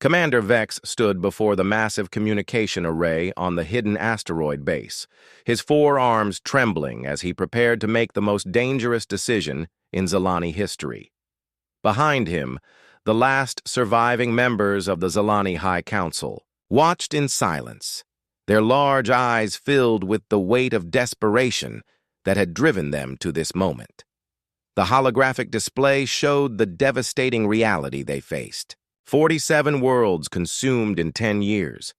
Commander Vex stood before the massive communication array on the hidden asteroid base, his forearms trembling as he prepared to make the most dangerous decision in Zilani history. Behind him, the last surviving members of the Zilani High Council watched in silence, their large eyes filled with the weight of desperation that had driven them to this moment. The holographic display showed the devastating reality they faced. 47 worlds consumed in 10 years.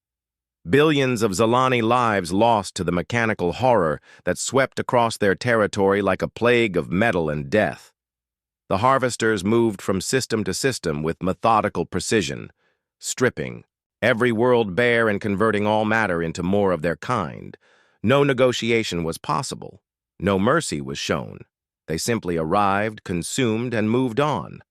Billions of Zilani lives lost to the mechanical horror that swept across their territory like a plague of metal and death. The harvesters moved from system to system with methodical precision, stripping every world bare and converting all matter into more of their kind. No negotiation was possible. No mercy was shown. They simply arrived, consumed, and moved on.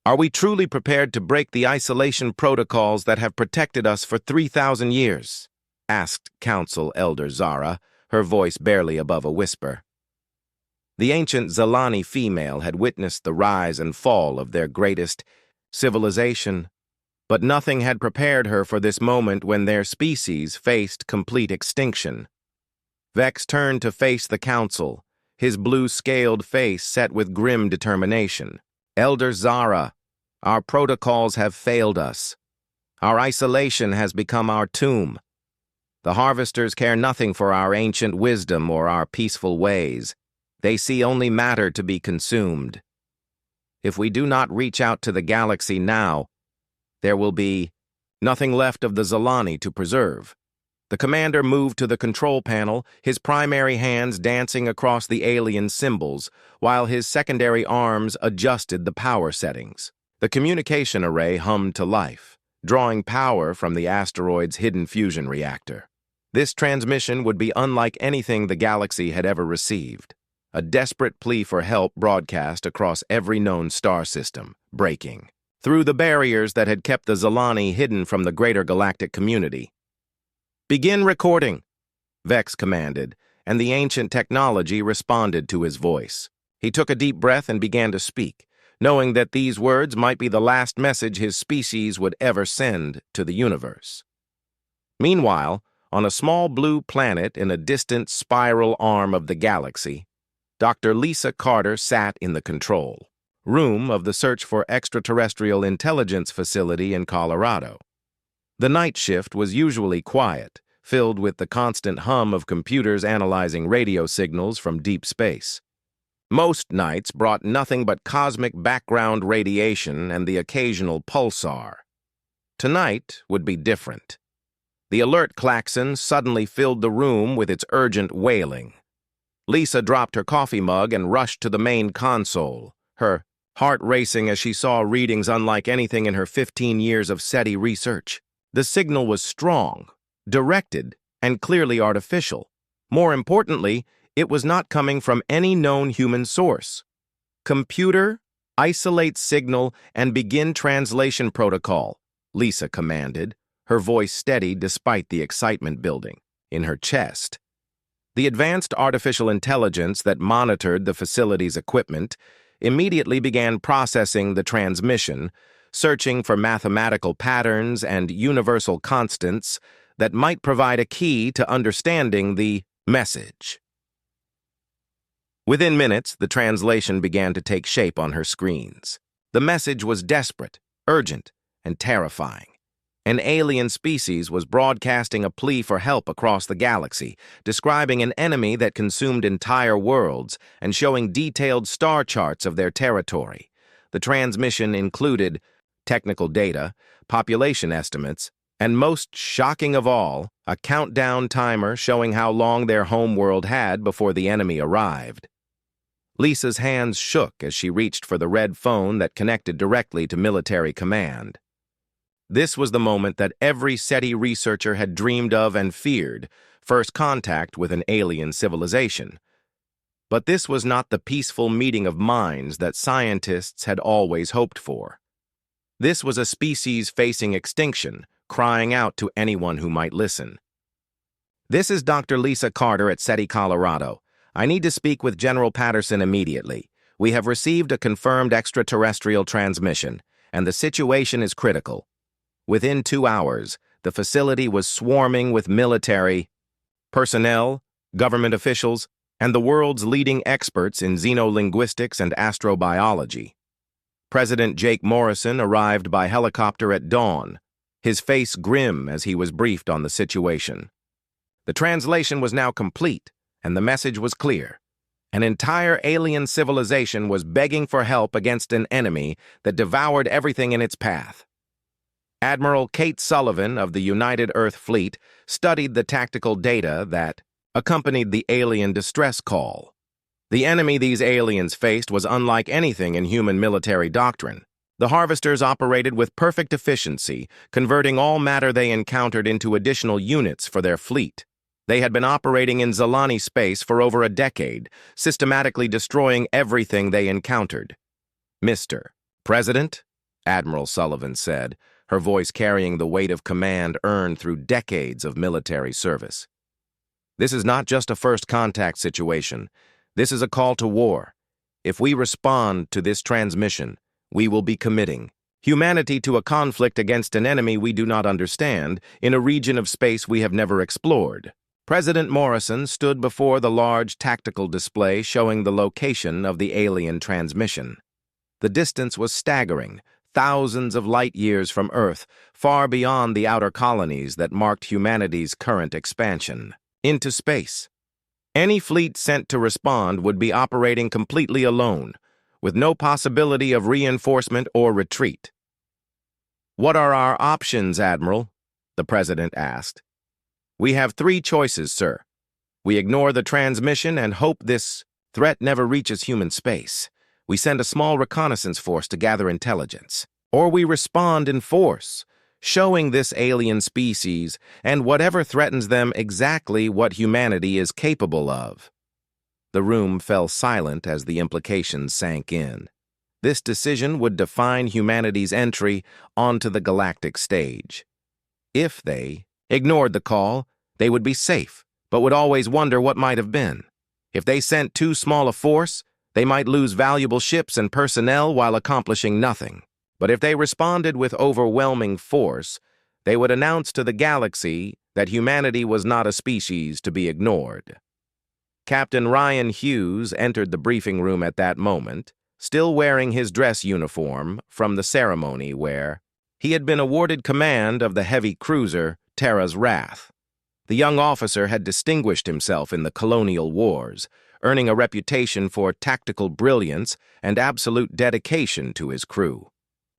Are we truly prepared to break the isolation protocols that have protected us for 3,000 years? Asked Council Elder Zara, her voice barely above a whisper. The ancient Zilani female had witnessed the rise and fall of their greatest civilization, but nothing had prepared her for this moment when their species faced complete extinction. Vex turned to face the Council, his blue-scaled face set with grim determination. Elder Zara, our protocols have failed us. Our isolation has become our tomb. The harvesters care nothing for our ancient wisdom or our peaceful ways. They see only matter to be consumed. If we do not reach out to the galaxy now, there will be nothing left of the Zilani to preserve. The commander moved to the control panel, his primary hands dancing across the alien symbols, while his secondary arms adjusted the power settings. The communication array hummed to life, drawing power from the asteroid's hidden fusion reactor. This transmission would be unlike anything the galaxy had ever received. A desperate plea for help broadcast across every known star system, breaking through the barriers that had kept the Zilani hidden from the greater galactic community. "Begin recording," Vex commanded, and the ancient technology responded to his voice. He took a deep breath and began to speak, knowing that these words might be the last message his species would ever send to the universe. Meanwhile, on a small blue planet in a distant spiral arm of the galaxy, Dr. Lisa Carter sat in the control room of the Search for Extraterrestrial Intelligence facility in Colorado. The night shift was usually quiet, filled with the constant hum of computers analyzing radio signals from deep space. Most nights brought nothing but cosmic background radiation and the occasional pulsar. Tonight would be different. The alert klaxon suddenly filled the room with its urgent wailing. Lisa dropped her coffee mug and rushed to the main console, her heart racing as she saw readings unlike anything in her 15 years of SETI research. The signal was strong, directed, and clearly artificial. More importantly, it was not coming from any known human source. "Computer, isolate signal and begin translation protocol," Lisa commanded, her voice steady despite the excitement building in her chest. The advanced artificial intelligence that monitored the facility's equipment immediately began processing the transmission, searching for mathematical patterns and universal constants that might provide a key to understanding the message. Within minutes, the translation began to take shape on her screens. The message was desperate, urgent, and terrifying. An alien species was broadcasting a plea for help across the galaxy, describing an enemy that consumed entire worlds and showing detailed star charts of their territory. The transmission included technical data, population estimates, and most shocking of all, a countdown timer showing how long their homeworld had before the enemy arrived. Lisa's hands shook as she reached for the red phone that connected directly to military command. This was the moment that every SETI researcher had dreamed of and feared, first contact with an alien civilization. But this was not the peaceful meeting of minds that scientists had always hoped for. This was a species facing extinction, crying out to anyone who might listen. "This is Dr. Lisa Carter at SETI, Colorado. I need to speak with General Patterson immediately. We have received a confirmed extraterrestrial transmission, and the situation is critical." Within 2 hours, the facility was swarming with military personnel, government officials, and the world's leading experts in xenolinguistics and astrobiology. President Jake Morrison arrived by helicopter at dawn, his face grim as he was briefed on the situation. The translation was now complete, and the message was clear. An entire alien civilization was begging for help against an enemy that devoured everything in its path. Admiral Kate Sullivan of the United Earth Fleet studied the tactical data that accompanied the alien distress call. The enemy these aliens faced was unlike anything in human military doctrine. The harvesters operated with perfect efficiency, converting all matter they encountered into additional units for their fleet. They had been operating in Zalani space for over a decade, systematically destroying everything they encountered. "Mr. President," Admiral Sullivan said, her voice carrying the weight of command earned through decades of military service. "This is not just a first contact situation. This is a call to war. If we respond to this transmission, we will be committing humanity to a conflict against an enemy we do not understand in a region of space we have never explored." President Morrison stood before the large tactical display showing the location of the alien transmission. The distance was staggering, thousands of light years from Earth, far beyond the outer colonies that marked humanity's current expansion into space. Any fleet sent to respond would be operating completely alone, with no possibility of reinforcement or retreat. "What are our options, Admiral?" the President asked. "We have 3 choices, sir. We ignore the transmission and hope this threat never reaches human space. We send a small reconnaissance force to gather intelligence. Or we respond in force, showing this alien species and whatever threatens them exactly what humanity is capable of." The room fell silent as the implications sank in. This decision would define humanity's entry onto the galactic stage. If they ignored the call, they would be safe, but would always wonder what might have been. If they sent too small a force, they might lose valuable ships and personnel while accomplishing nothing. But if they responded with overwhelming force, they would announce to the galaxy that humanity was not a species to be ignored. Captain Ryan Hughes entered the briefing room at that moment, still wearing his dress uniform from the ceremony where he had been awarded command of the heavy cruiser Terra's Wrath. The young officer had distinguished himself in the colonial wars, earning a reputation for tactical brilliance and absolute dedication to his crew.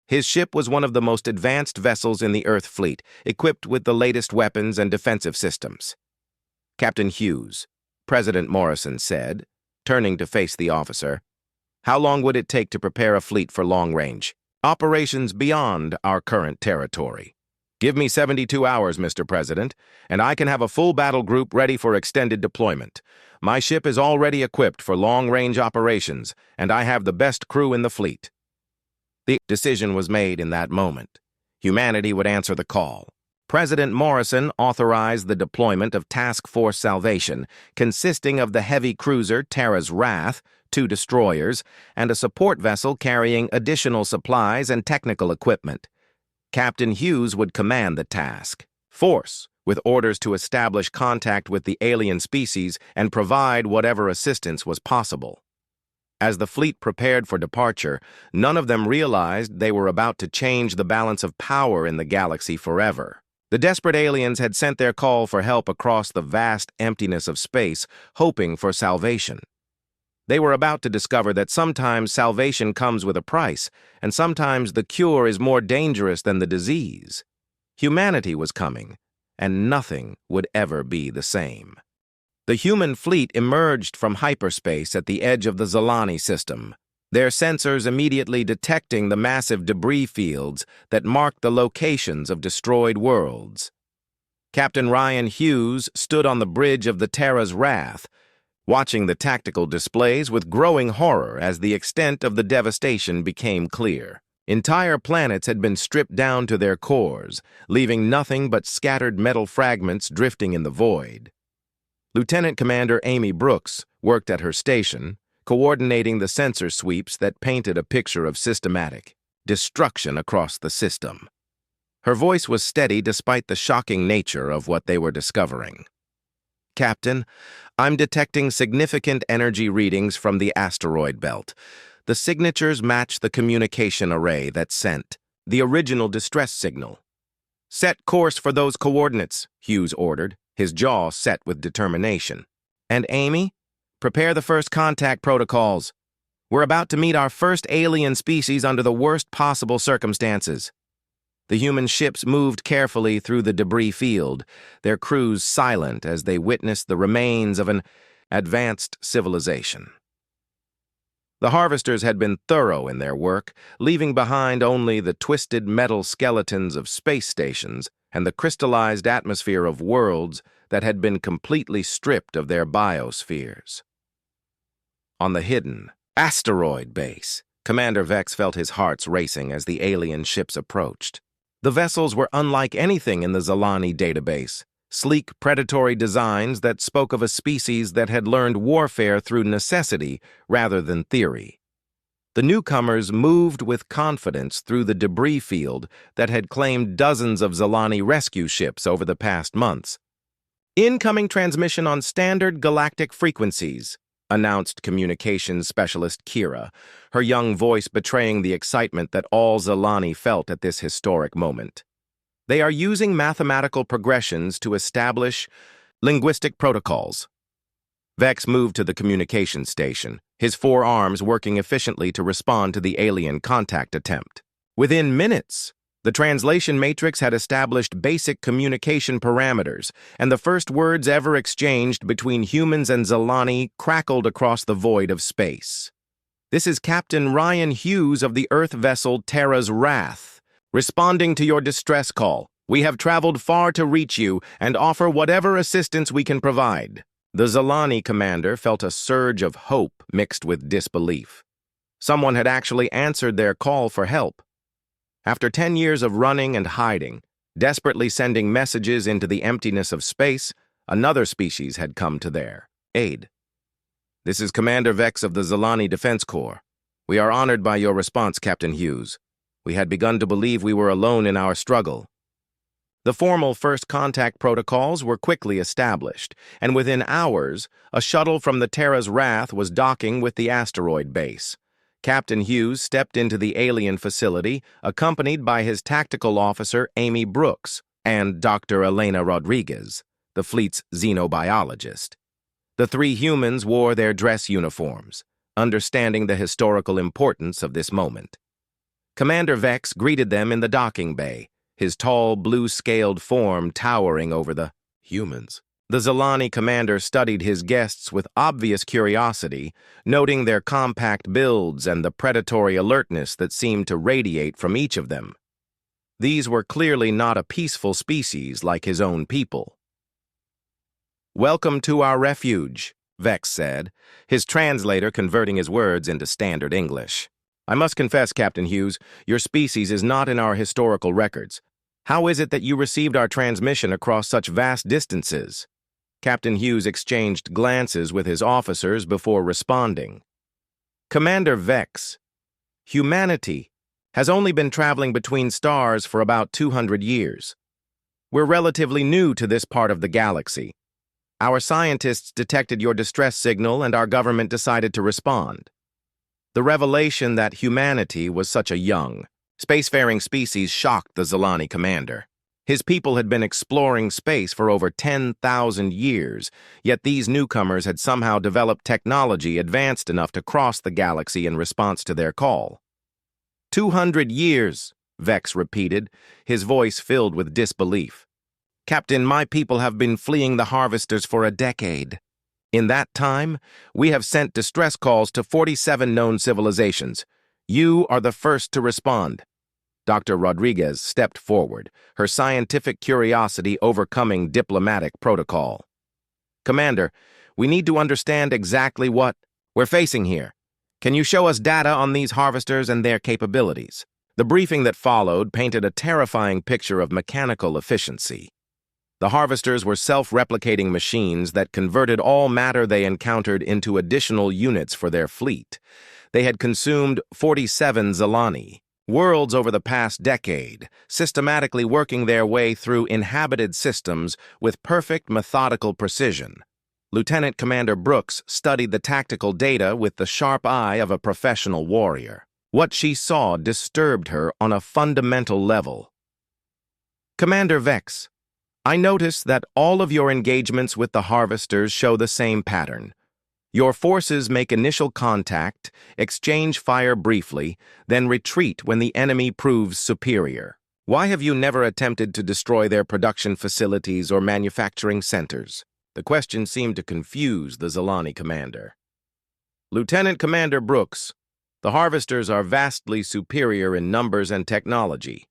His ship was one of the most advanced vessels in the Earth fleet, equipped with the latest weapons and defensive systems. "Captain Hughes," President Morrison said, turning to face the officer, "how long would it take to prepare a fleet for long-range operations beyond our current territory?" "Give me 72 hours, Mr. President, and I can have a full battle group ready for extended deployment. My ship is already equipped for long-range operations, and I have the best crew in the fleet." The decision was made in that moment. Humanity would answer the call. President Morrison authorized the deployment of Task Force Salvation, consisting of the heavy cruiser Terra's Wrath, 2 destroyers, and a support vessel carrying additional supplies and technical equipment. Captain Hughes would command the task force, with orders to establish contact with the alien species and provide whatever assistance was possible. As the fleet prepared for departure, none of them realized they were about to change the balance of power in the galaxy forever. The desperate aliens had sent their call for help across the vast emptiness of space, hoping for salvation. They were about to discover that sometimes salvation comes with a price, and sometimes the cure is more dangerous than the disease. Humanity was coming, and nothing would ever be the same. The human fleet emerged from hyperspace at the edge of the Zalani system, their sensors immediately detecting the massive debris fields that marked the locations of destroyed worlds. Captain Ryan Hughes stood on the bridge of the Terra's Wrath, watching the tactical displays with growing horror as the extent of the devastation became clear. Entire planets had been stripped down to their cores, leaving nothing but scattered metal fragments drifting in the void. Lieutenant Commander Amy Brooks worked at her station, coordinating the sensor sweeps that painted a picture of systematic destruction across the system. Her voice was steady despite the shocking nature of what they were discovering. "Captain, I'm detecting significant energy readings from the asteroid belt. The signatures match the communication array that sent the original distress signal." "Set course for those coordinates," Hughes ordered, his jaw set with determination. "And Amy, prepare the first contact protocols. We're about to meet our first alien species under the worst possible circumstances." The human ships moved carefully through the debris field, their crews silent as they witnessed the remains of an advanced civilization. The harvesters had been thorough in their work, leaving behind only the twisted metal skeletons of space stations and the crystallized atmosphere of worlds that had been completely stripped of their biospheres. On the hidden asteroid base, Commander Vex felt his heart racing as the alien ships approached. The vessels were unlike anything in the Zalani database, sleek predatory designs that spoke of a species that had learned warfare through necessity rather than theory. The newcomers moved with confidence through the debris field that had claimed dozens of Zalani rescue ships over the past months. "Incoming transmission on standard galactic frequencies," announced communications specialist Kira, her young voice betraying the excitement that all Zalani felt at this historic moment. "They are using mathematical progressions to establish linguistic protocols." Vex moved to the communication station, his four arms working efficiently to respond to the alien contact attempt. Within minutes, the translation matrix had established basic communication parameters, and the first words ever exchanged between humans and Zalani crackled across the void of space. "This is Captain Ryan Hughes of the Earth vessel Terra's Wrath. Responding to your distress call, we have traveled far to reach you and offer whatever assistance we can provide." The Zalani commander felt a surge of hope mixed with disbelief. Someone had actually answered their call for help. After 10 years of running and hiding, desperately sending messages into the emptiness of space, another species had come to their aid. "This is Commander Vex of the Zalani Defense Corps. We are honored by your response, Captain Hughes. We had begun to believe we were alone in our struggle." The formal first contact protocols were quickly established, and within hours, a shuttle from the Terra's Wrath was docking with the asteroid base. Captain Hughes stepped into the alien facility, accompanied by his tactical officer, Amy Brooks, and Dr. Elena Rodriguez, the fleet's xenobiologist. The three humans wore their dress uniforms, understanding the historical importance of this moment. Commander Vex greeted them in the docking bay, his tall, blue-scaled form towering over the humans. The Zalani commander studied his guests with obvious curiosity, noting their compact builds and the predatory alertness that seemed to radiate from each of them. These were clearly not a peaceful species like his own people. "Welcome to our refuge," Vex said, his translator converting his words into standard English. "I must confess, Captain Hughes, your species is not in our historical records. How is it that you received our transmission across such vast distances?" Captain Hughes exchanged glances with his officers before responding. "Commander Vex, humanity has only been traveling between stars for about 200 years. We're relatively new to this part of the galaxy. Our scientists detected your distress signal and our government decided to respond. The revelation that humanity was such a young, spacefaring species shocked the Zalani commander. His people had been exploring space for over 10,000 years, yet these newcomers had somehow developed technology advanced enough to cross the galaxy in response to their call. 200 years, Vex repeated, his voice filled with disbelief. "Captain, my people have been fleeing the harvesters for a decade. In that time, we have sent distress calls to 47 known civilizations. You are the first to respond." Dr. Rodriguez stepped forward, her scientific curiosity overcoming diplomatic protocol. "Commander, we need to understand exactly what we're facing here. Can you show us data on these harvesters and their capabilities?" The briefing that followed painted a terrifying picture of mechanical efficiency. The harvesters were self-replicating machines that converted all matter they encountered into additional units for their fleet. They had consumed 47 Zalani, worlds over the past decade, systematically working their way through inhabited systems with perfect methodical precision. Lieutenant Commander Brooks studied the tactical data with the sharp eye of a professional warrior. What she saw disturbed her on a fundamental level. Commander Vex, I notice that all of your engagements with the Harvesters show the same pattern. Your forces make initial contact, exchange fire briefly, then retreat when the enemy proves superior. Why have you never attempted to destroy their production facilities or manufacturing centers? The question seemed to confuse the Zilani commander. Lieutenant Commander Brooks, the Harvesters are vastly superior in numbers and technology.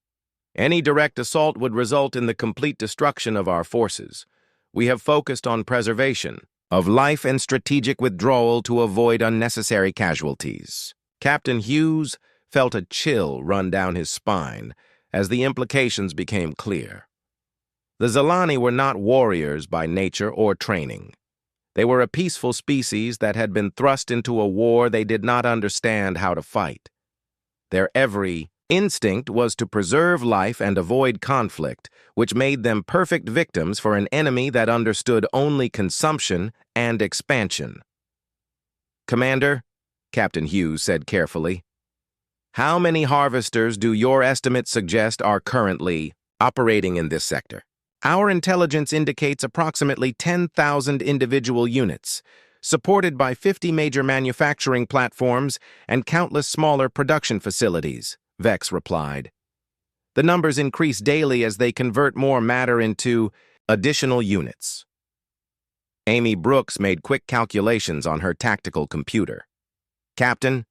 Any direct assault would result in the complete destruction of our forces. We have focused on preservation of life and strategic withdrawal to avoid unnecessary casualties. Captain Hughes felt a chill run down his spine as the implications became clear. The Zilani were not warriors by nature or training. They were a peaceful species that had been thrust into a war they did not understand how to fight. Their every instinct was to preserve life and avoid conflict, which made them perfect victims for an enemy that understood only consumption and expansion. Commander, Captain Hughes said carefully, how many Harvesters do your estimates suggest are currently operating in this sector? Our intelligence indicates approximately 10,000 individual units, supported by 50 major manufacturing platforms and countless smaller production facilities, Vex replied. The numbers increase daily as they convert more matter into additional units. Amy Brooks made quick calculations on her tactical computer. Captain,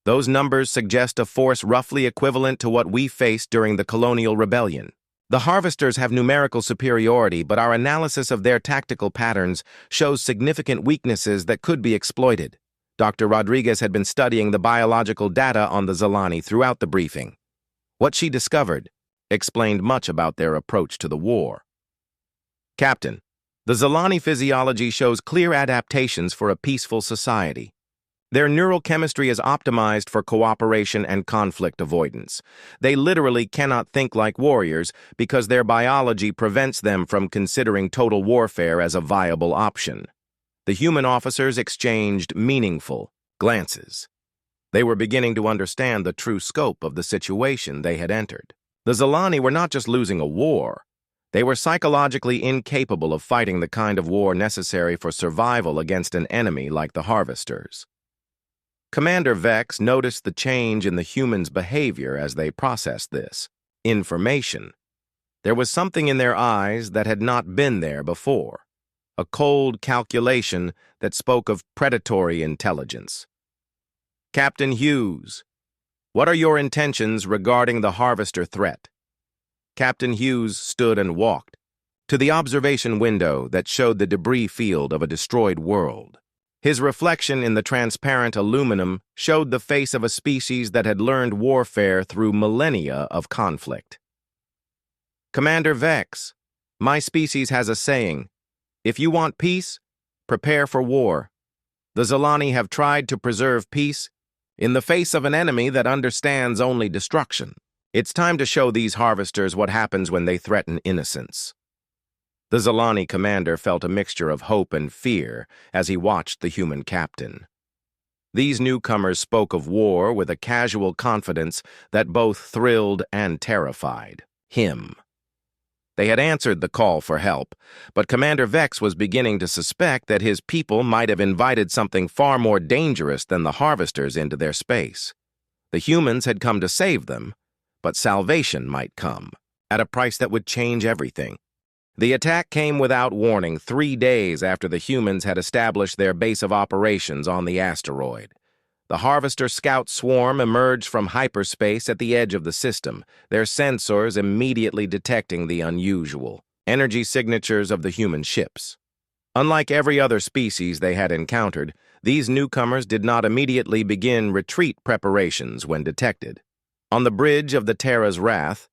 those numbers suggest a force roughly equivalent to what we faced during the Colonial Rebellion. The Harvesters have numerical superiority, but our analysis of their tactical patterns shows significant weaknesses that could be exploited. Dr. Rodriguez had been studying the biological data on the Zilani throughout the briefing. What she discovered explained much about their approach to the war. Captain, the Zilani physiology shows clear adaptations for a peaceful society. Their neural chemistry is optimized for cooperation and conflict avoidance. They literally cannot think like warriors because their biology prevents them from considering total warfare as a viable option. The human officers exchanged meaningful glances. They were beginning to understand the true scope of the situation they had entered. The Zilani were not just losing a war. They were psychologically incapable of fighting the kind of war necessary for survival against an enemy like the Harvesters. Commander Vex noticed the change in the humans' behavior as they processed this information. There was something in their eyes that had not been there before, a cold calculation that spoke of predatory intelligence. Captain Hughes, what are your intentions regarding the Harvester threat? Captain Hughes stood and walked to the observation window that showed the debris field of a destroyed world. His reflection in the transparent aluminum showed the face of a species that had learned warfare through millennia of conflict. Commander Vex, my species has a saying, if you want peace, prepare for war. The Zilani have tried to preserve peace in the face of an enemy that understands only destruction. It's time to show these Harvesters what happens when they threaten innocence. The Zilani commander felt a mixture of hope and fear as he watched the human captain. These newcomers spoke of war with a casual confidence that both thrilled and terrified him. They had answered the call for help, but Commander Vex was beginning to suspect that his people might have invited something far more dangerous than the Harvesters into their space. The humans had come to save them, but salvation might come at a price that would change everything. The attack came without warning 3 days after the humans had established their base of operations on the asteroid. The Harvester scout swarm emerged from hyperspace at the edge of the system, their sensors immediately detecting the unusual energy signatures of the human ships. Unlike every other species they had encountered, these newcomers did not immediately begin retreat preparations when detected. On the bridge of the Terra's Wrath,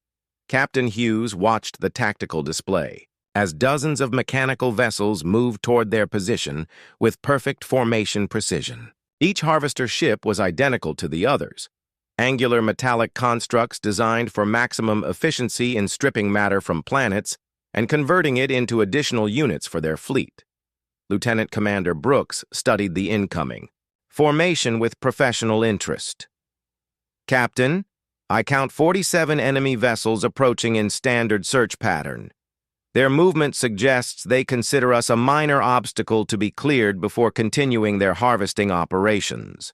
Captain Hughes watched the tactical display as dozens of mechanical vessels moved toward their position with perfect formation precision. Each Harvester ship was identical to the others, angular metallic constructs designed for maximum efficiency in stripping matter from planets and converting it into additional units for their fleet. Lieutenant Commander Brooks studied the incoming formation with professional interest. Captain, I count 47 enemy vessels approaching in standard search pattern. Their movement suggests they consider us a minor obstacle to be cleared before continuing their harvesting operations.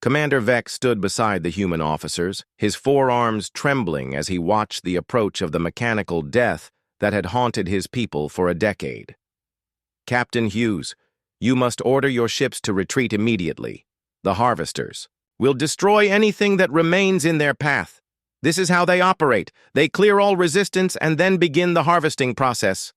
Commander Vex stood beside the human officers, his forearms trembling as he watched the approach of the mechanical death that had haunted his people for a decade. Captain Hughes, you must order your ships to retreat immediately. The harvesters will destroy anything that remains in their path. This is how they operate. They clear all resistance and then begin the harvesting process.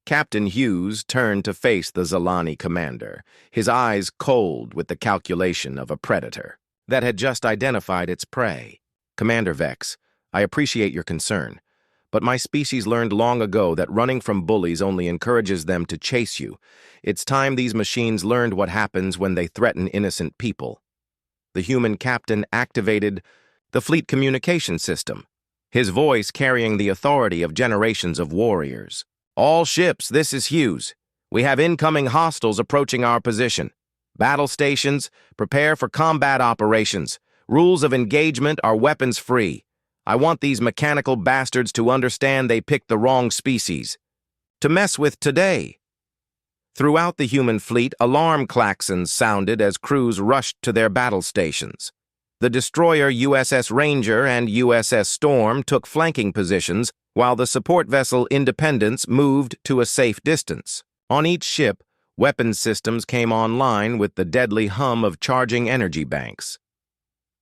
Captain Hughes turned to face the Zalani commander, his eyes cold with the calculation of a predator that had just identified its prey. Commander Vex, I appreciate your concern, but my species learned long ago that running from bullies only encourages them to chase you. It's time these machines learned what happens when they threaten innocent people. The human captain activated the fleet communication system, his voice carrying the authority of generations of warriors. All ships, this is Hughes. We have incoming hostiles approaching our position. Battle stations, prepare for combat operations. Rules of engagement are weapons free. I want these mechanical bastards to understand they picked the wrong species to mess with today. Throughout the human fleet, alarm klaxons sounded as crews rushed to their battle stations. The destroyer USS Ranger and USS Storm took flanking positions, while the support vessel Independence moved to a safe distance. On each ship, weapons systems came online with the deadly hum of charging energy banks.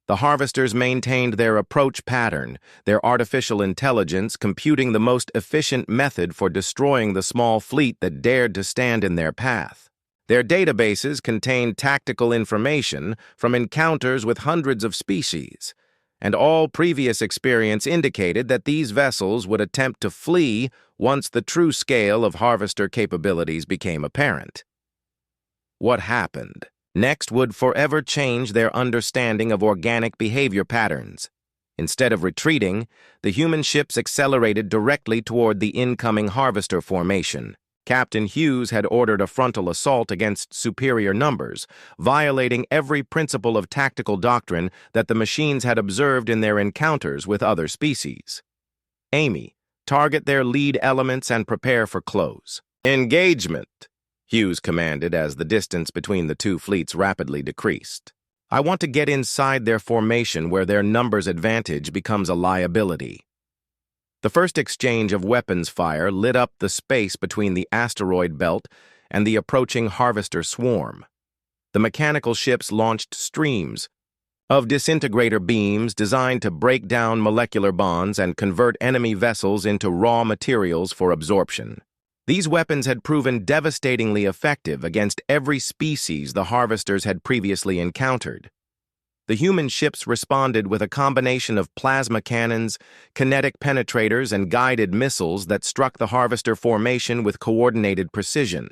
The harvesters maintained their approach pattern, their artificial intelligence computing the most efficient method for destroying the small fleet that dared to stand in their path. Their databases contained tactical information from encounters with hundreds of species, and all previous experience indicated that these vessels would attempt to flee once the true scale of harvester capabilities became apparent. What happened next would forever change their understanding of organic behavior patterns. Instead of retreating, the human ships accelerated directly toward the incoming harvester formation. Captain Hughes had ordered a frontal assault against superior numbers, violating every principle of tactical doctrine that the machines had observed in their encounters with other species. Amy, target their lead elements and prepare for close. Engagement, Hughes commanded as the distance between the two fleets rapidly decreased. I want to get inside their formation where their numbers advantage becomes a liability. The first exchange of weapons fire lit up the space between the asteroid belt and the approaching harvester swarm. The mechanical ships launched streams of disintegrator beams designed to break down molecular bonds and convert enemy vessels into raw materials for absorption. These weapons had proven devastatingly effective against every species the harvesters had previously encountered. The human ships responded with a combination of plasma cannons, kinetic penetrators, and guided missiles that struck the harvester formation with coordinated precision.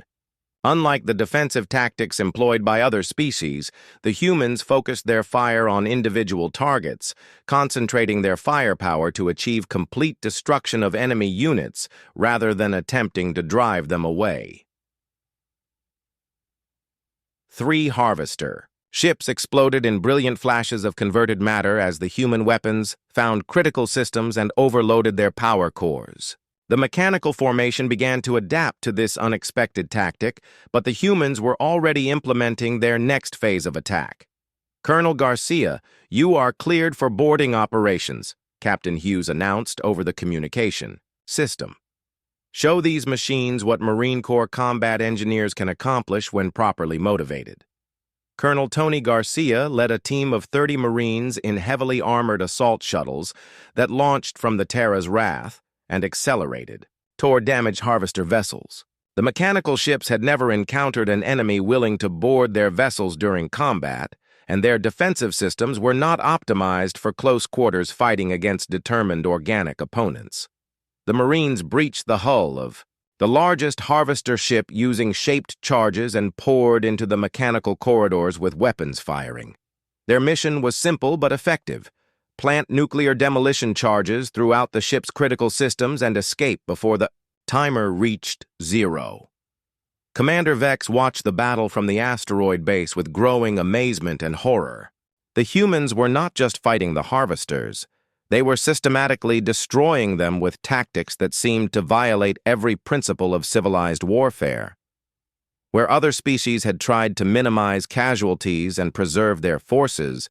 Unlike the defensive tactics employed by other species, the humans focused their fire on individual targets, concentrating their firepower to achieve complete destruction of enemy units rather than attempting to drive them away. 3 Harvester. Ships exploded in brilliant flashes of converted matter as the human weapons found critical systems and overloaded their power cores. The mechanical formation began to adapt to this unexpected tactic, but the humans were already implementing their next phase of attack. Colonel Garcia, you are cleared for boarding operations, Captain Hughes announced over the communication system. Show these machines what Marine Corps combat engineers can accomplish when properly motivated. Colonel Tony Garcia led a team of 30 Marines in heavily armored assault shuttles that launched from the Terra's Wrath and accelerated toward damaged harvester vessels. The mechanical ships had never encountered an enemy willing to board their vessels during combat, and their defensive systems were not optimized for close-quarters fighting against determined organic opponents. The Marines breached the hull of the largest harvester ship using shaped charges and poured into the mechanical corridors with weapons firing. Their mission was simple but effective: plant nuclear demolition charges throughout the ship's critical systems and escape before the timer reached 0. Commander Vex watched the battle from the asteroid base with growing amazement and horror. The humans were not just fighting the harvesters. They were systematically destroying them with tactics that seemed to violate every principle of civilized warfare. Where other species had tried to minimize casualties and preserve their forces,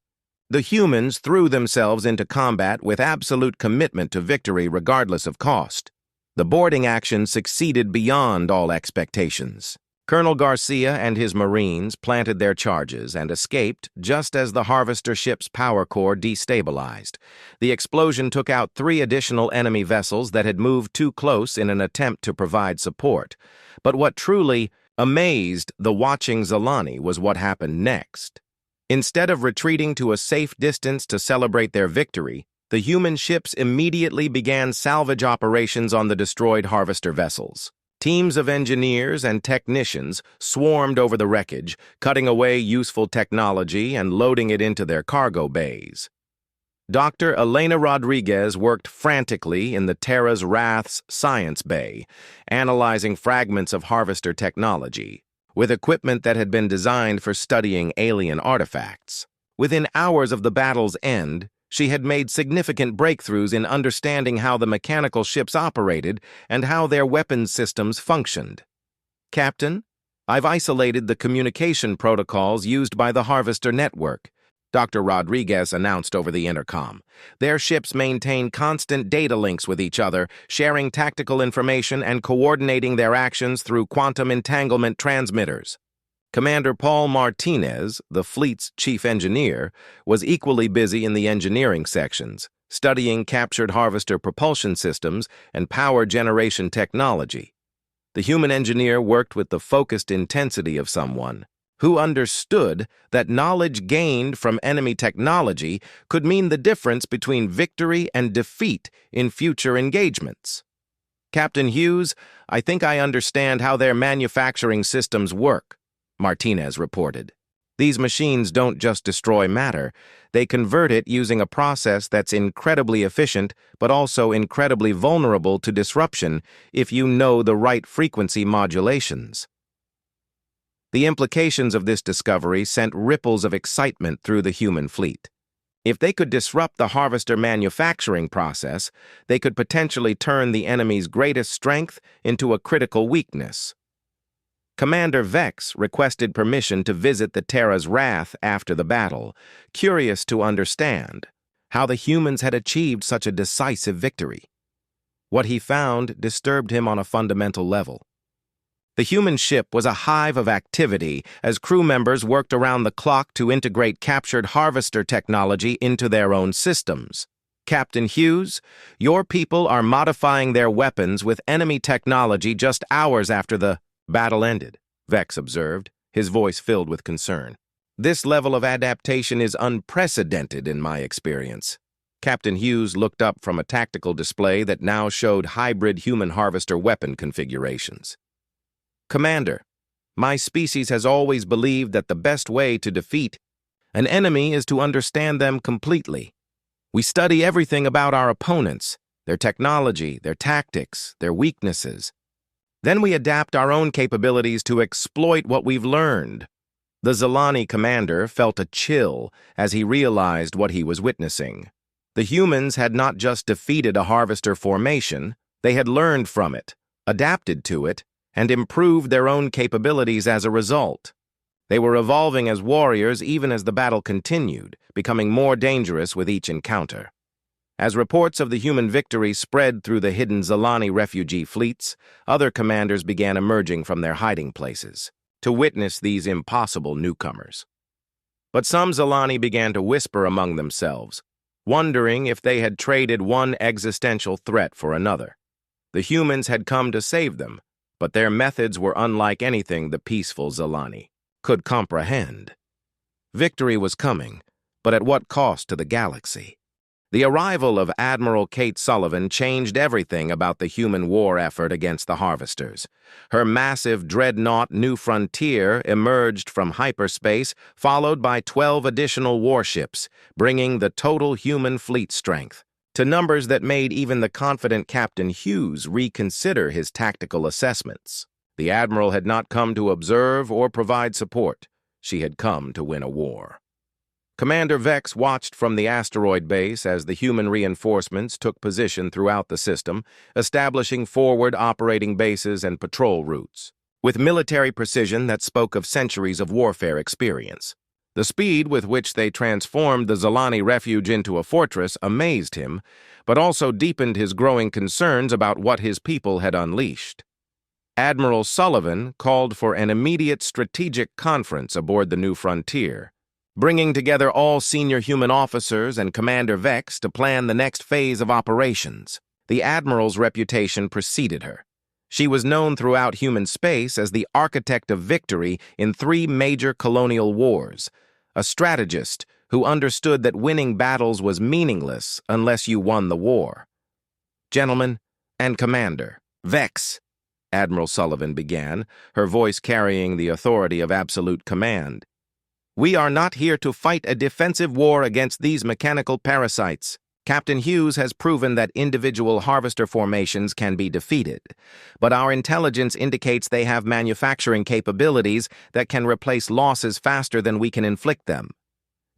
the humans threw themselves into combat with absolute commitment to victory regardless of cost. The boarding action succeeded beyond all expectations. Colonel Garcia and his Marines planted their charges and escaped just as the harvester ship's power core destabilized. The explosion took out 3 additional enemy vessels that had moved too close in an attempt to provide support. But what truly amazed the watching Zalani was what happened next. Instead of retreating to a safe distance to celebrate their victory, the human ships immediately began salvage operations on the destroyed harvester vessels. Teams of engineers and technicians swarmed over the wreckage, cutting away useful technology and loading it into their cargo bays. Dr. Elena Rodriguez worked frantically in the Terra's Wrath's science bay, analyzing fragments of harvester technology, with equipment that had been designed for studying alien artifacts. Within hours of the battle's end, she had made significant breakthroughs in understanding how the mechanical ships operated and how their weapons systems functioned. "Captain, I've isolated the communication protocols used by the Harvester Network," Dr. Rodriguez announced over the intercom. Their ships maintain constant data links with each other, sharing tactical information and coordinating their actions through quantum entanglement transmitters. Commander Paul Martinez, the fleet's chief engineer, was equally busy in the engineering sections, studying captured harvester propulsion systems and power generation technology. The human engineer worked with the focused intensity of someone who understood that knowledge gained from enemy technology could mean the difference between victory and defeat in future engagements. "Captain Hughes, I think I understand how their manufacturing systems work," Martinez reported. "These machines don't just destroy matter, they convert it using a process that's incredibly efficient but also incredibly vulnerable to disruption if you know the right frequency modulations." The implications of this discovery sent ripples of excitement through the human fleet. If they could disrupt the harvester manufacturing process, they could potentially turn the enemy's greatest strength into a critical weakness. Commander Vex requested permission to visit the Terra's Wrath after the battle, curious to understand how the humans had achieved such a decisive victory. What he found disturbed him on a fundamental level. The human ship was a hive of activity as crew members worked around the clock to integrate captured harvester technology into their own systems. "Captain Hughes, your people are modifying their weapons with enemy technology just hours after the battle ended," Vex observed, his voice filled with concern. "This level of adaptation is unprecedented in my experience." Captain Hughes looked up from a tactical display that now showed hybrid human harvester weapon configurations. "Commander, my species has always believed that the best way to defeat an enemy is to understand them completely. We study everything about our opponents, their technology, their tactics, their weaknesses. Then we adapt our own capabilities to exploit what we've learned." The Zalani commander felt a chill as he realized what he was witnessing. The humans had not just defeated a harvester formation, they had learned from it, adapted to it, and improved their own capabilities as a result. They were evolving as warriors even as the battle continued, becoming more dangerous with each encounter. As reports of the human victory spread through the hidden Zalani refugee fleets, other commanders began emerging from their hiding places to witness these impossible newcomers. But some Zalani began to whisper among themselves, wondering if they had traded one existential threat for another. The humans had come to save them, but their methods were unlike anything the peaceful Zalani could comprehend. Victory was coming, but at what cost to the galaxy? The arrival of Admiral Kate Sullivan changed everything about the human war effort against the Harvesters. Her massive dreadnought New Frontier emerged from hyperspace, followed by 12 additional warships, bringing the total human fleet strength to numbers that made even the confident Captain Hughes reconsider his tactical assessments. The Admiral had not come to observe or provide support. She had come to win a war. Commander Vex watched from the asteroid base as the human reinforcements took position throughout the system, establishing forward operating bases and patrol routes, with military precision that spoke of centuries of warfare experience. The speed with which they transformed the Zalani refuge into a fortress amazed him, but also deepened his growing concerns about what his people had unleashed. Admiral Sullivan called for an immediate strategic conference aboard the New Frontier, bringing together all senior human officers and Commander Vex to plan the next phase of operations. The Admiral's reputation preceded her. She was known throughout human space as the architect of victory in 3 major colonial wars, a strategist who understood that winning battles was meaningless unless you won the war. "Gentlemen and Commander, Vex," Admiral Sullivan began, her voice carrying the authority of absolute command. "We are not here to fight a defensive war against these mechanical parasites. Captain Hughes has proven that individual harvester formations can be defeated, but our intelligence indicates they have manufacturing capabilities that can replace losses faster than we can inflict them.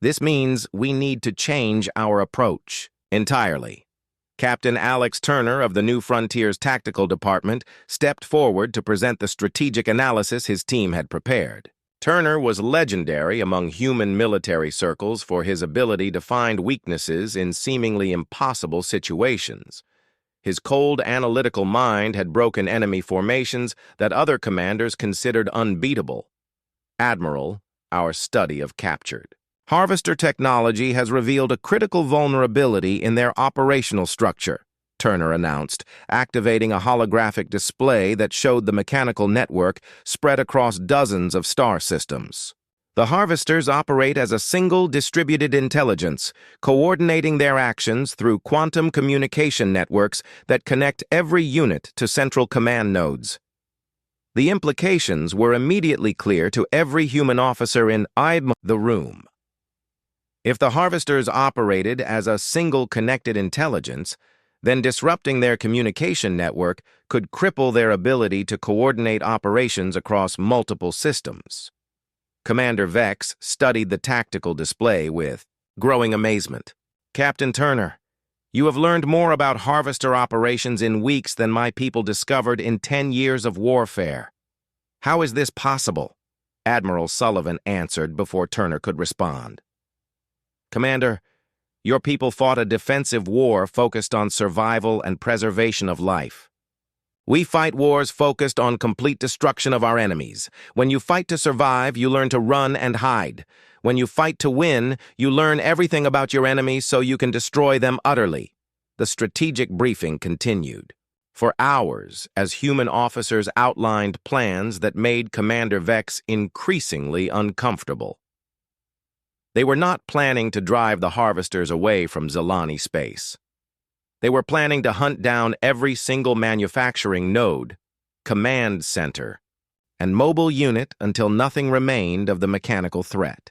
This means we need to change our approach entirely." Captain Alex Turner of the New Frontier's Tactical Department stepped forward to present the strategic analysis his team had prepared. Turner was legendary among human military circles for his ability to find weaknesses in seemingly impossible situations. His cold, analytical mind had broken enemy formations that other commanders considered unbeatable. "Admiral, our study of captured. Harvester technology has revealed a critical vulnerability in their operational structure," Turner announced, activating a holographic display that showed the mechanical network spread across dozens of star systems. "The Harvesters operate as a single distributed intelligence, coordinating their actions through quantum communication networks that connect every unit to central command nodes." The implications were immediately clear to every human officer in the room. If the Harvesters operated as a single connected intelligence, then disrupting their communication network could cripple their ability to coordinate operations across multiple systems. Commander Vex studied the tactical display with growing amazement. "Captain Turner, you have learned more about Harvester operations in weeks than my people discovered in 10 years of warfare. How is this possible?" Admiral Sullivan answered before Turner could respond. "Commander, your people fought a defensive war focused on survival and preservation of life. We fight wars focused on complete destruction of our enemies. When you fight to survive, you learn to run and hide. When you fight to win, you learn everything about your enemies so you can destroy them utterly." The strategic briefing continued. For hours, as human officers outlined plans that made Commander Vex increasingly uncomfortable. They were not planning to drive the Harvesters away from Zalani space. They were planning to hunt down every single manufacturing node, command center, and mobile unit until nothing remained of the mechanical threat.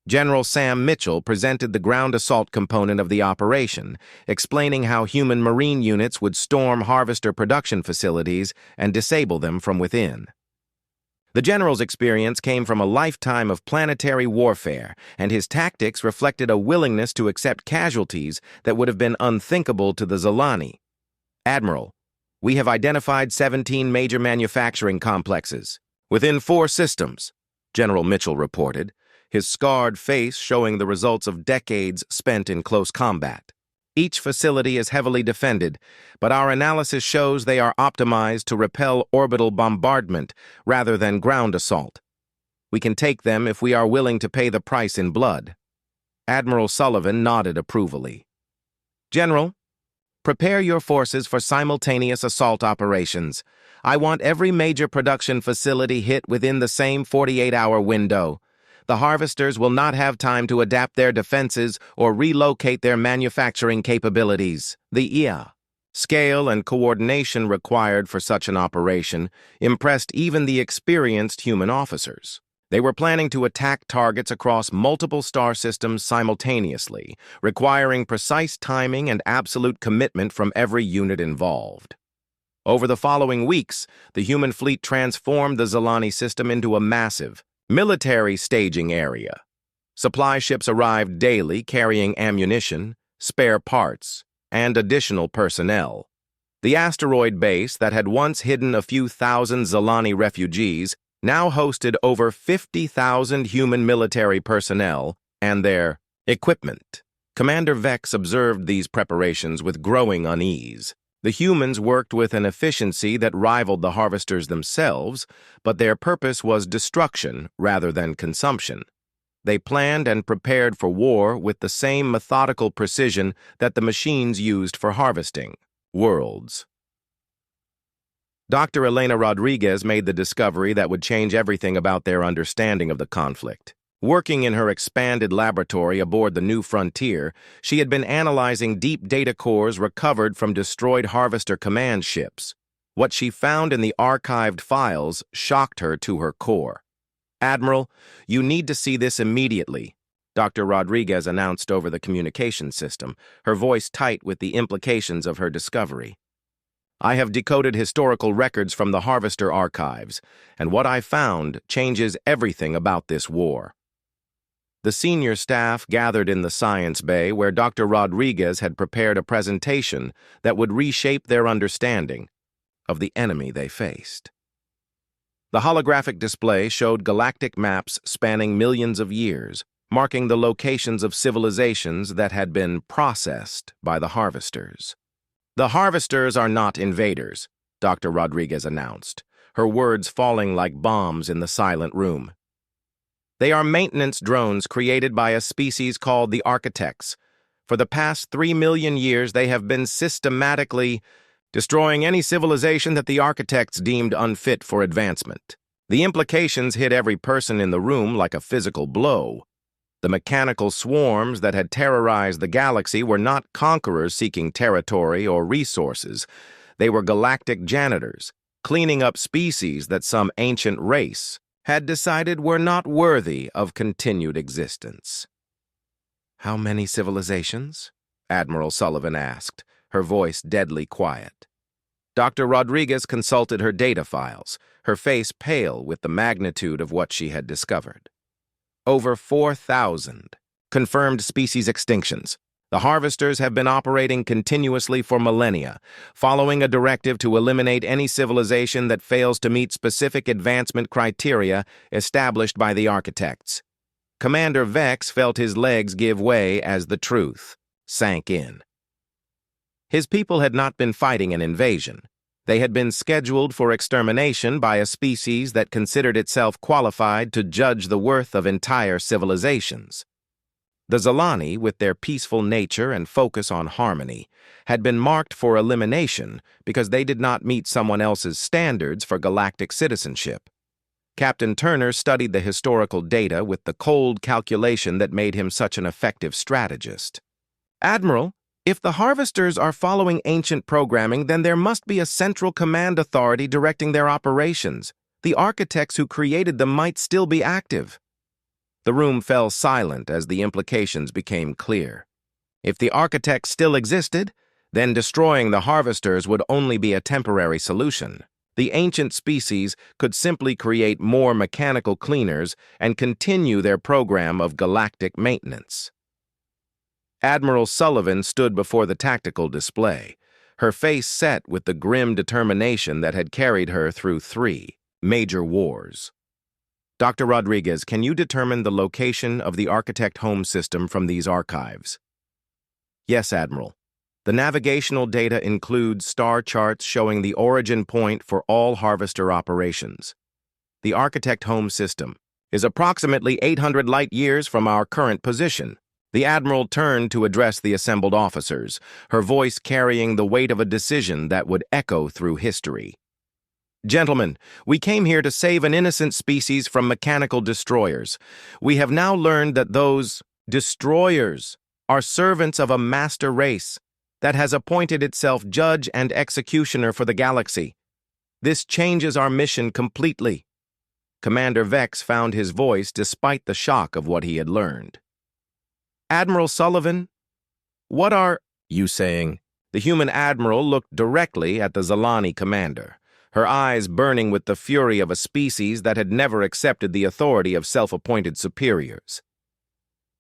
General Sam Mitchell presented the ground assault component of the operation, explaining how human marine units would storm Harvester production facilities and disable them from within. The general's experience came from a lifetime of planetary warfare, and his tactics reflected a willingness to accept casualties that would have been unthinkable to the Zalani. "Admiral, we have identified 17 major manufacturing complexes within 4 systems," General Mitchell reported, his scarred face showing the results of decades spent in close combat. "Each facility is heavily defended, but our analysis shows they are optimized to repel orbital bombardment rather than ground assault. We can take them if we are willing to pay the price in blood." Admiral Sullivan nodded approvingly. "General, prepare your forces for simultaneous assault operations. I want every major production facility hit within the same 48-hour window. The harvesters will not have time to adapt their defenses or relocate their manufacturing capabilities. The scale and coordination required for such an operation impressed even the experienced human officers. They were planning to attack targets across multiple star systems simultaneously, requiring precise timing and absolute commitment from every unit involved. Over the following weeks, the human fleet transformed the Zalani system into a massive, military staging area. Supply ships arrived daily carrying ammunition, spare parts, and additional personnel. The asteroid base that had once hidden a few thousand Zalani refugees now hosted over 50,000 human military personnel and their equipment. Commander Vex observed these preparations with growing unease. The humans worked with an efficiency that rivaled the harvesters themselves, but their purpose was destruction rather than consumption. They planned and prepared for war with the same methodical precision that the machines used for harvesting worlds. Dr. Elena Rodriguez made the discovery that would change everything about their understanding of the conflict. Working in her expanded laboratory aboard the New Frontier, she had been analyzing deep data cores recovered from destroyed Harvester command ships. What she found in the archived files shocked her to her core. "Admiral, you need to see this immediately," Dr. Rodriguez announced over the communication system, her voice tight with the implications of her discovery. "I have decoded historical records from the Harvester archives, and what I found changes everything about this war." The senior staff gathered in the science bay where Dr. Rodriguez had prepared a presentation that would reshape their understanding of the enemy they faced. The holographic display showed galactic maps spanning millions of years, marking the locations of civilizations that had been processed by the harvesters. "The harvesters are not invaders," Dr. Rodriguez announced, her words falling like bombs in the silent room. "They are maintenance drones created by a species called the Architects. For the past 3 million years, they have been systematically destroying any civilization that the Architects deemed unfit for advancement. The implications hit every person in the room like a physical blow. The mechanical swarms that had terrorized the galaxy were not conquerors seeking territory or resources. They were galactic janitors, cleaning up species that some ancient race had decided were not worthy of continued existence." "How many civilizations?" Admiral Sullivan asked, her voice deadly quiet. Dr. Rodriguez consulted her data files, her face pale with the magnitude of what she had discovered. "Over 4,000 confirmed species extinctions. The harvesters have been operating continuously for millennia, following a directive to eliminate any civilization that fails to meet specific advancement criteria established by the Architects." Commander Vex felt his legs give way as the truth sank in. His people had not been fighting an invasion. They had been scheduled for extermination by a species that considered itself qualified to judge the worth of entire civilizations. The Zalani, with their peaceful nature and focus on harmony, had been marked for elimination because they did not meet someone else's standards for galactic citizenship. Captain Turner studied the historical data with the cold calculation that made him such an effective strategist. "Admiral, if the harvesters are following ancient programming, then there must be a central command authority directing their operations. The architects who created them might still be active." The room fell silent as the implications became clear. If the architects still existed, then destroying the harvesters would only be a temporary solution. The ancient species could simply create more mechanical cleaners and continue their program of galactic maintenance. Admiral Sullivan stood before the tactical display, her face set with the grim determination that had carried her through 3 major wars. "Dr. Rodriguez, can you determine the location of the Architect home system from these archives?" "Yes, Admiral. The navigational data includes star charts showing the origin point for all harvester operations. The Architect home system is approximately 800 light-years from our current position." The Admiral turned to address the assembled officers, her voice carrying the weight of a decision that would echo through history. Gentlemen, we came here to save an innocent species from mechanical destroyers. We have now learned that those destroyers are servants of a master race that has appointed itself judge and executioner for the galaxy. This changes our mission completely. Commander Vex found his voice despite the shock of what he had learned. Admiral Sullivan, what are you saying? The human admiral looked directly at the Zalani commander, her eyes burning with the fury of a species that had never accepted the authority of self-appointed superiors.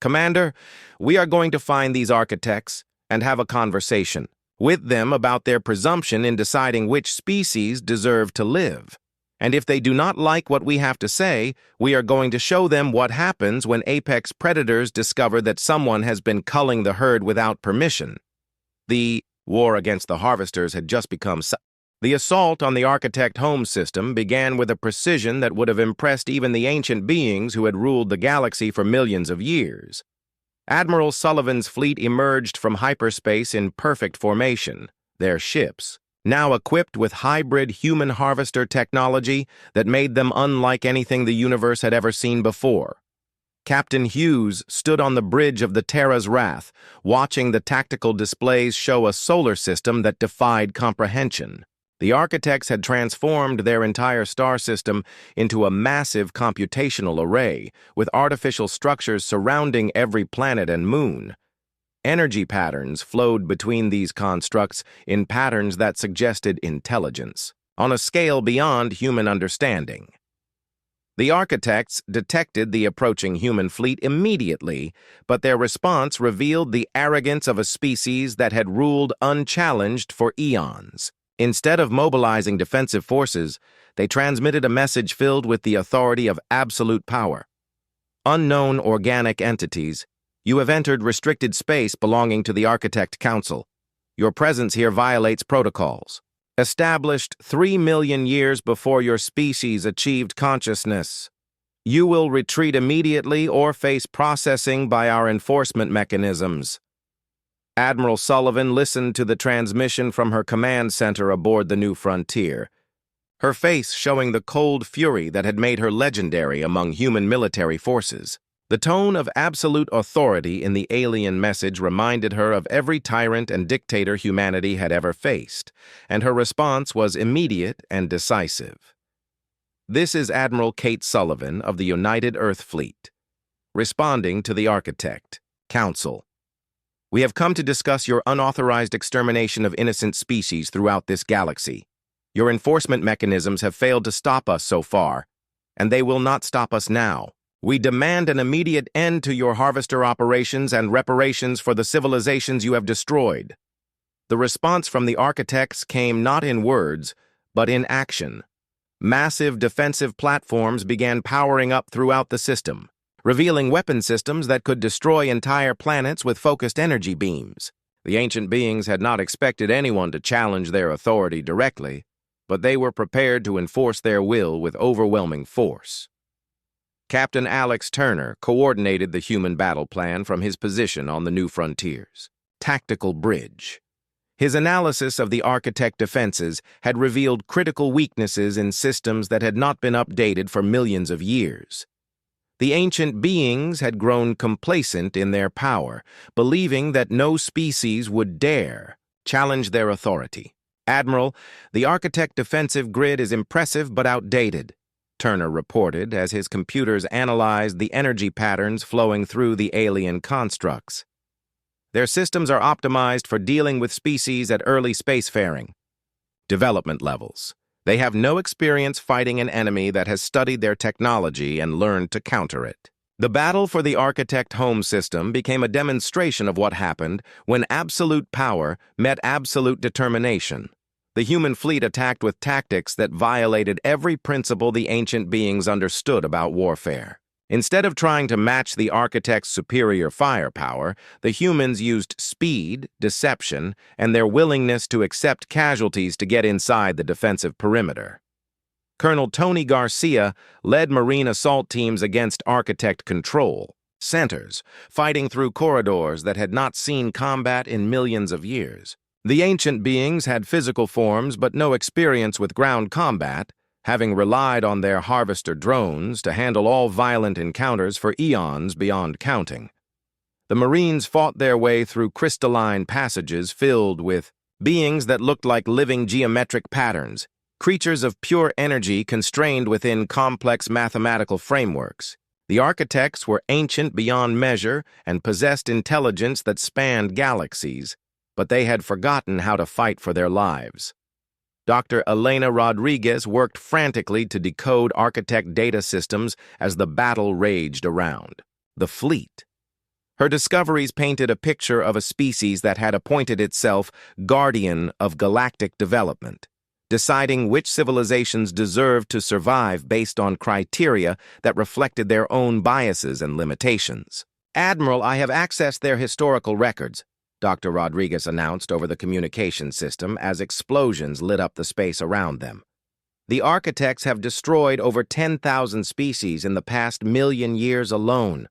Commander, we are going to find these architects and have a conversation with them about their presumption in deciding which species deserve to live. And if they do not like what we have to say, we are going to show them what happens when apex predators discover that someone has been culling the herd without permission. The war against the harvesters had just become The assault on the architect home system began with a precision that would have impressed even the ancient beings who had ruled the galaxy for millions of years. Admiral Sullivan's fleet emerged from hyperspace in perfect formation, their ships, now equipped with hybrid human harvester technology that made them unlike anything the universe had ever seen before. Captain Hughes stood on the bridge of the Terra's Wrath, watching the tactical displays show a solar system that defied comprehension. The architects had transformed their entire star system into a massive computational array, with artificial structures surrounding every planet and moon. Energy patterns flowed between these constructs in patterns that suggested intelligence, on a scale beyond human understanding. The architects detected the approaching human fleet immediately, but their response revealed the arrogance of a species that had ruled unchallenged for eons. Instead of mobilizing defensive forces, they transmitted a message filled with the authority of absolute power. Unknown organic entities, you have entered restricted space belonging to the Architect Council. Your presence here violates protocols established 3 million years before your species achieved consciousness. You will retreat immediately or face processing by our enforcement mechanisms. Admiral Sullivan listened to the transmission from her command center aboard the New Frontier, her face showing the cold fury that had made her legendary among human military forces. The tone of absolute authority in the alien message reminded her of every tyrant and dictator humanity had ever faced, and her response was immediate and decisive. This is Admiral Kate Sullivan of the United Earth Fleet, responding to the Architect Council. We have come to discuss your unauthorized extermination of innocent species throughout this galaxy. Your enforcement mechanisms have failed to stop us so far, and they will not stop us now. We demand an immediate end to your harvester operations and reparations for the civilizations you have destroyed. The response from the architects came not in words, but in action. Massive defensive platforms began powering up throughout the system, revealing weapon systems that could destroy entire planets with focused energy beams. The ancient beings had not expected anyone to challenge their authority directly, but they were prepared to enforce their will with overwhelming force. Captain Alex Turner coordinated the human battle plan from his position on the New Frontier's tactical bridge. His analysis of the architect defenses had revealed critical weaknesses in systems that had not been updated for millions of years. The ancient beings had grown complacent in their power, believing that no species would dare challenge their authority. Admiral, the architect defensive grid is impressive but outdated, Turner reported as his computers analyzed the energy patterns flowing through the alien constructs. Their systems are optimized for dealing with species at early spacefaring development levels. They have no experience fighting an enemy that has studied their technology and learned to counter it. The battle for the Architect home system became a demonstration of what happened when absolute power met absolute determination. The human fleet attacked with tactics that violated every principle the ancient beings understood about warfare. Instead of trying to match the Architect's superior firepower, the humans used speed, deception, and their willingness to accept casualties to get inside the defensive perimeter. Colonel Tony Garcia led Marine assault teams against Architect control centers, fighting through corridors that had not seen combat in millions of years. The ancient beings had physical forms but no experience with ground combat, having relied on their harvester drones to handle all violent encounters for eons beyond counting. The Marines fought their way through crystalline passages filled with beings that looked like living geometric patterns, creatures of pure energy constrained within complex mathematical frameworks. The architects were ancient beyond measure and possessed intelligence that spanned galaxies, but they had forgotten how to fight for their lives. Dr. Elena Rodriguez worked frantically to decode architect data systems as the battle raged around. The fleet. Her discoveries painted a picture of a species that had appointed itself guardian of galactic development, deciding which civilizations deserved to survive based on criteria that reflected their own biases and limitations. "Admiral, I have accessed their historical records," Dr. Rodriguez announced over the communication system as explosions lit up the space around them. "The architects have destroyed over 10,000 species in the past million years alone.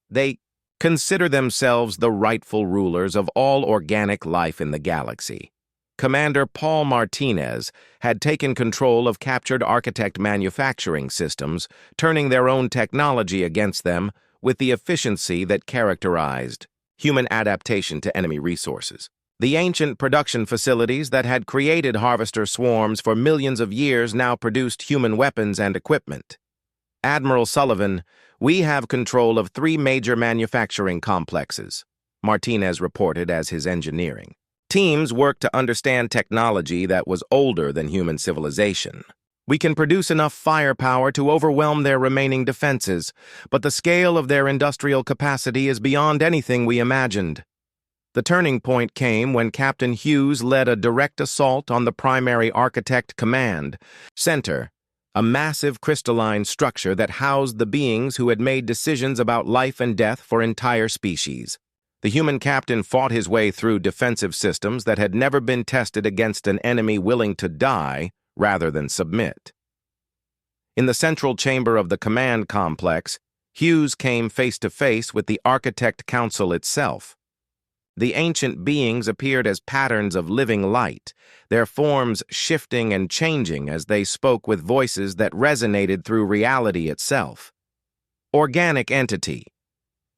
They consider themselves the rightful rulers of all organic life in the galaxy." Commander Paul Martinez had taken control of captured architect manufacturing systems, turning their own technology against them with the efficiency that characterized human adaptation to enemy resources. The ancient production facilities that had created harvester swarms for millions of years now produced human weapons and equipment. "Admiral Sullivan, we have control of 3 major manufacturing complexes," Martinez reported as his engineering teams worked to understand technology that was older than human civilization. "We can produce enough firepower to overwhelm their remaining defenses, but the scale of their industrial capacity is beyond anything we imagined." The turning point came when Captain Hughes led a direct assault on the primary architect command center, a massive crystalline structure that housed the beings who had made decisions about life and death for entire species. The human captain fought his way through defensive systems that had never been tested against an enemy willing to die rather than submit. In the central chamber of the command complex, Hughes came face to face with the Architect Council itself. The ancient beings appeared as patterns of living light, their forms shifting and changing as they spoke with voices that resonated through reality itself. "Organic entity.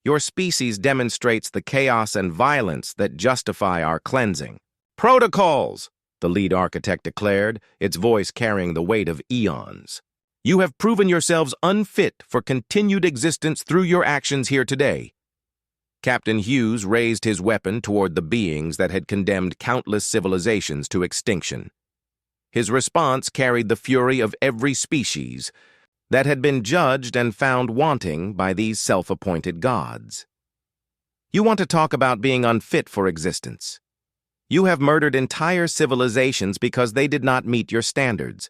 Your species demonstrates the chaos and violence that justify our cleansing." "Protocols," the lead architect declared, its voice carrying the weight of eons. "You have proven yourselves unfit for continued existence through your actions here today." Captain Hughes raised his weapon toward the beings that had condemned countless civilizations to extinction. His response carried the fury of every species that had been judged and found wanting by these self-appointed gods. "You want to talk about being unfit for existence? You have murdered entire civilizations because they did not meet your standards.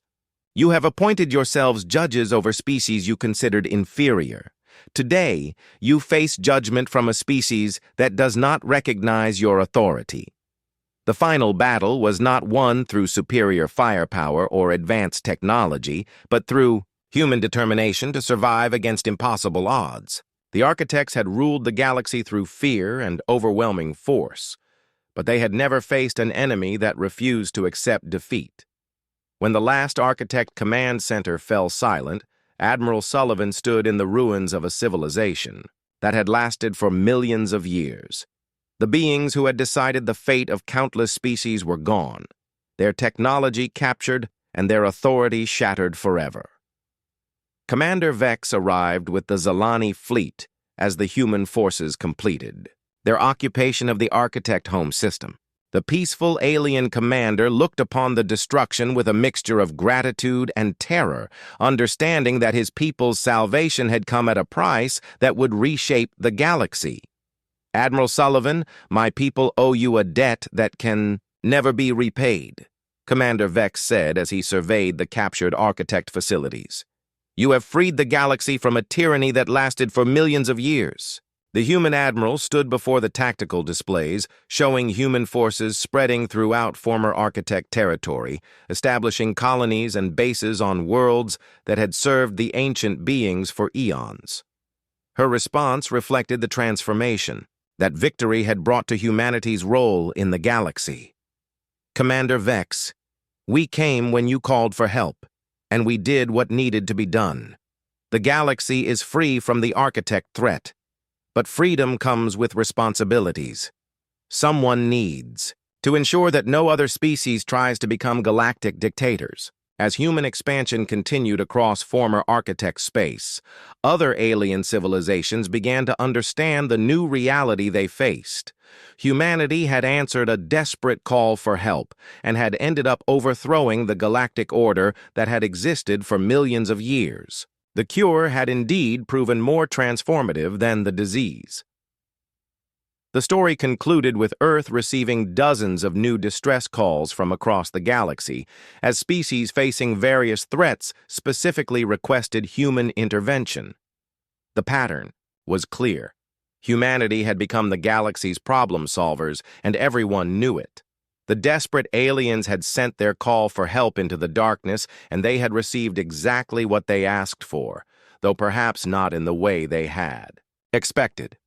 You have appointed yourselves judges over species you considered inferior. Today, you face judgment from a species that does not recognize your authority. The final battle was not won through superior firepower or advanced technology, but through human determination to survive against impossible odds. The architects had ruled the galaxy through fear and overwhelming force, but they had never faced an enemy that refused to accept defeat. When the last architect command center fell silent, Admiral Sullivan stood in the ruins of a civilization that had lasted for millions of years. The beings who had decided the fate of countless species were gone, their technology captured and their authority shattered forever. Commander Vex arrived with the Zalani fleet as the human forces completed their occupation of the Architect home system. The peaceful alien commander looked upon the destruction with a mixture of gratitude and terror, understanding that his people's salvation had come at a price that would reshape the galaxy. "Admiral Sullivan, my people owe you a debt that can never be repaid," Commander Vex said as he surveyed the captured Architect facilities. "You have freed the galaxy from a tyranny that lasted for millions of years." The human admiral stood before the tactical displays, showing human forces spreading throughout former Architect territory, establishing colonies and bases on worlds that had served the ancient beings for eons. Her response reflected the transformation that victory had brought to humanity's role in the galaxy. Commander Vex, we came when you called for help, and we did what needed to be done. The galaxy is free from the architect threat, but freedom comes with responsibilities. Someone needs to ensure that no other species tries to become galactic dictators. As human expansion continued across former architect space, other alien civilizations began to understand the new reality they faced. Humanity had answered a desperate call for help and had ended up overthrowing the galactic order that had existed for millions of years. The cure had indeed proven more transformative than the disease. The story concluded with Earth receiving dozens of new distress calls from across the galaxy, as species facing various threats specifically requested human intervention. The pattern was clear. Humanity had become the galaxy's problem solvers, and everyone knew it. The desperate aliens had sent their call for help into the darkness, and they had received exactly what they asked for, though perhaps not in the way they had expected.